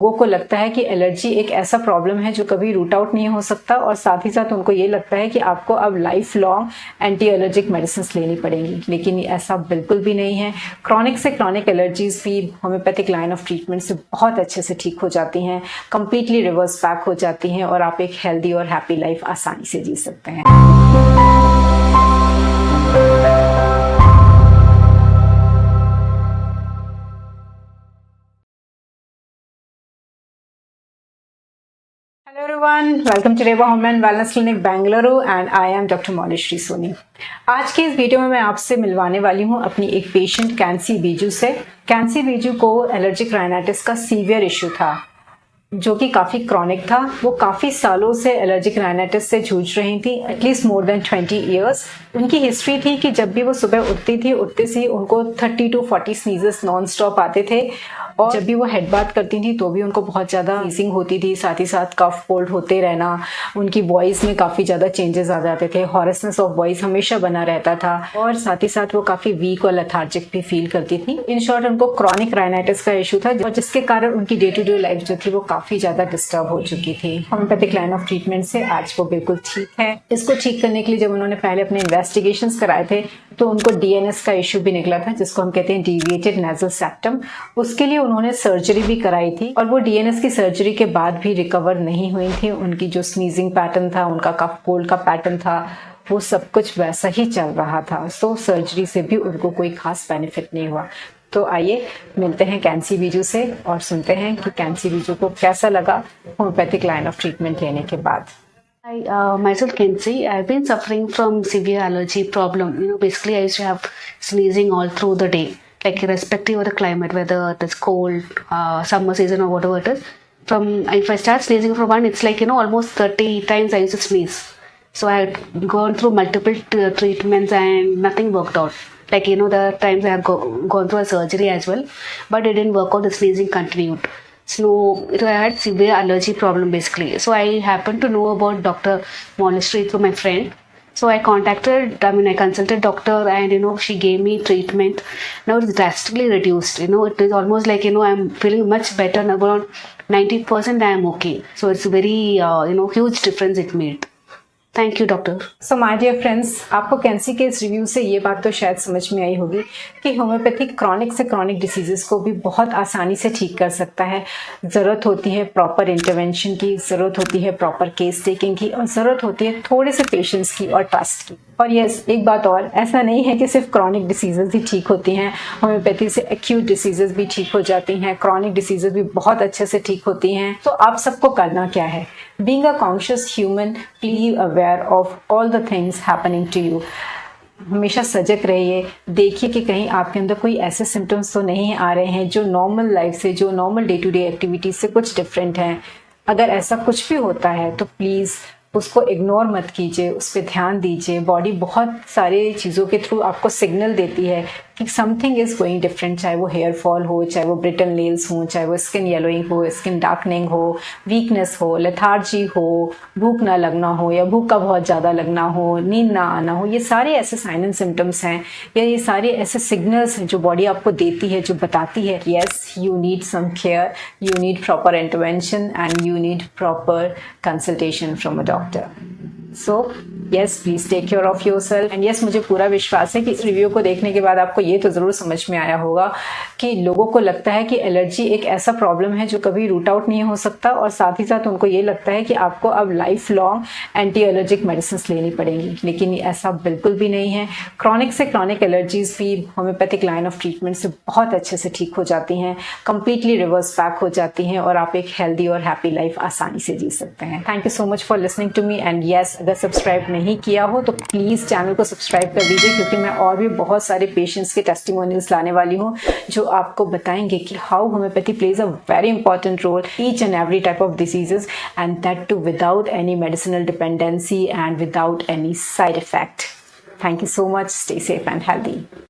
लोगों को लगता है कि एलर्जी एक ऐसा प्रॉब्लम है जो कभी रूट आउट नहीं हो सकता, और साथ ही साथ उनको ये लगता है कि आपको अब life long anti allergic medicine लेनी पड़ेंगी, लेकिन ऐसा बिल्कुल भी नहीं है। क्रॉनिक से क्रॉनिक एलर्जीज भी होम्योपैथिक लाइन ऑफ ट्रीटमेंट से बहुत अच्छे से ठीक हो जाती हैं, कंप्लीटली रिवर्स बैक हो जाती हैं, और आप एक हेल्दी और हैप्पी लाइफ आसानी से जी सकते हैं। Hello everyone, welcome to Reva Home and Wellness Clinic Bengaluru and I am Dr. Monishree Soni। आज के इस वीडियो में मैं आपसे मिलवाने वाली हूँ अपनी एक पेशेंट कैंसी बीजू से। कैंसी बीजू को एलर्जिक राइनाइटिस का सीवियर इशू था जो कि काफ़ी क्रॉनिक था। वो काफ़ी सालों से एलर्जिक राइनाइटिस से जूझ रही थी, एटलीस्ट मोर देन 20 ईयर्स। उनकी हिस्ट्री थी कि जब भी वो सुबह उठती थी, उठते से उनको 30 to 40 स्नीजेस नॉन स्टॉप आते थे, और जब भी वो हेड बाथ करती थी तो भी उनको बहुत ज़्यादा स्नीजिंग होती थी, साथ ही साथ कफ कोल्ड होते रहना, उनकी वॉइस में काफ़ी ज़्यादा चेंजेस आ जाते थे, हॉरसनेस ऑफ वॉइस हमेशा बना रहता था, और साथ ही साथ वो काफ़ी वीक और लेथार्जिक भी फील करती थी। इन शॉर्ट उनको क्रॉनिक राइनाइटिस का इशू था, और जिसके कारण उनकी डे टू डे लाइफ जो थी वो काफ़ी ज़्यादा डिस्टर्ब हो चुकी थी। होम्योपैथिक लाइन ऑफ ट्रीटमेंट से आज वो बिल्कुल ठीक है। इसको ठीक करने के लिए जब उन्होंने पहले अपने इन्वेस्टिगेशंस कराए थे तो उनको डीएनएस का इशू भी निकला था, जिसको हम कहते हैं डेविएटेड नेजल सेप्टम। उसके लिए उन्होंने सर्जरी भी कराई थी, और वो डीएनएस की सर्जरी के बाद भी रिकवर नहीं हुई थी। उनकी जो स्नीजिंग पैटर्न था, उनका कफ कोल्ड का पैटर्न था, वो सब कुछ वैसा ही चल रहा था। सो सर्जरी से भी उनको कोई खास बेनिफिट नहीं हुआ। तो आइए मिलते हैं कैंसी बीजू से और सुनते हैं कि कैंसी बीजू को कैसा लगा होम्योपैथिक लाइन ऑफ ट्रीटमेंट लेने के बाद। Hi, myself Kensi. I've been suffering from severe allergy problem. Basically I used to have sneezing all through the day, like irrespective of the climate, whether it is cold, summer season or whatever it is. If I start sneezing for one, it's like, almost 30 times I used to sneeze. So I had gone through multiple treatments and nothing worked out. Like, the times I have gone through a surgery as well, but it didn't work out, the sneezing continued. So I had severe allergy problem basically. So I happened to know about Dr. Monishree through my friend. So I consulted doctor, and she gave me treatment. Now it's drastically reduced. It is almost like, I'm feeling much better. Now around 90% I am okay. So it's very huge difference it made. Thank you doctor. So my dear friends, आपको कैंसी के इस review से ये बात तो शायद समझ में आई होगी कि होम्योपैथिक क्रॉनिक से क्रॉनिक डिसीजेस को भी बहुत आसानी से ठीक कर सकता है। ज़रूरत होती है प्रॉपर इंटरवेंशन की, ज़रूरत होती है प्रॉपर केस टेकिंग की, और ज़रूरत होती है थोड़े से पेशेंस की और ट्रस्ट की। और यस, एक बात और, ऐसा नहीं है कि सिर्फ क्रॉनिक डिसीजेज ही ठीक होती हैं। होम्योपैथी से एक्यूट डिसीजेज भी ठीक हो जाती हैं, क्रॉनिक डिसीजेज भी बहुत अच्छे से ठीक होती हैं। तो आप सबको करना क्या है? Being a conscious human, be aware of all the things happening to you. हमेशा सजग रहिए, देखिए कि कहीं आपके अंदर कोई ऐसे सिम्टम्स तो नहीं आ रहे हैं जो नॉर्मल लाइफ से, जो normal day to day activities से कुछ डिफरेंट हैं। अगर ऐसा कुछ भी होता है तो प्लीज़ उसको इग्नोर मत कीजिए, उस पर ध्यान दीजिए। बॉडी बहुत सारे चीज़ों के थ्रू आपको सिग्नल देती है कि समथिंग इज़ गोइंग डिफरेंट, चाहे वो हेयर फॉल हो, चाहे वो ब्रिटल नेल्स हो, चाहे वो स्किन येलोइंग हो, स्किन डार्कनिंग हो, वीकनेस हो, लेथार्जी हो, भूख ना लगना हो या भूख का बहुत ज़्यादा लगना हो, नींद ना आना हो। ये सारे ऐसे साइन एंड सिम्टम्स हैं, या ये सारे ऐसे सिग्नल्स हैं जो बॉडी आपको देती है, जो बताती है yes you need some care, you need proper intervention and you need proper consultation from a doctor. So yes, please take care of yourself. And yes, मुझे पूरा विश्वास है कि इस रिव्यू को देखने के बाद आपको ये तो ज़रूर समझ में आया होगा कि लोगों को लगता है कि एलर्जी एक ऐसा प्रॉब्लम है जो कभी रूट आउट नहीं हो सकता, और साथ ही साथ उनको ये लगता है कि आपको अब life long anti allergic medicine लेनी पड़ेंगी, लेकिन ऐसा बिल्कुल भी नहीं है। क्रॉनिक से क्रॉनिक एलर्जीज भी होम्योपैथिक लाइन ऑफ ट्रीटमेंट से बहुत अच्छे से ठीक हो जाती हैं, कंप्लीटली रिवर्स बैक हो जाती हैं, और आप एक हेल्दी और हैप्पी लाइफ आसानी से जी सकते हैं। Thank you so much for listening to me. And yes, अगर सब्सक्राइब नहीं किया हो तो प्लीज़ चैनल को सब्सक्राइब कर दीजिए, क्योंकि मैं और भी बहुत सारे पेशेंट्स के टेस्टिमोनियल्स लाने वाली हूँ जो आपको बताएंगे कि how homeopathy plays a very important role each and every type of diseases, and that too without any medicinal dependency and without any side effect. Thank you so much. Stay safe and healthy.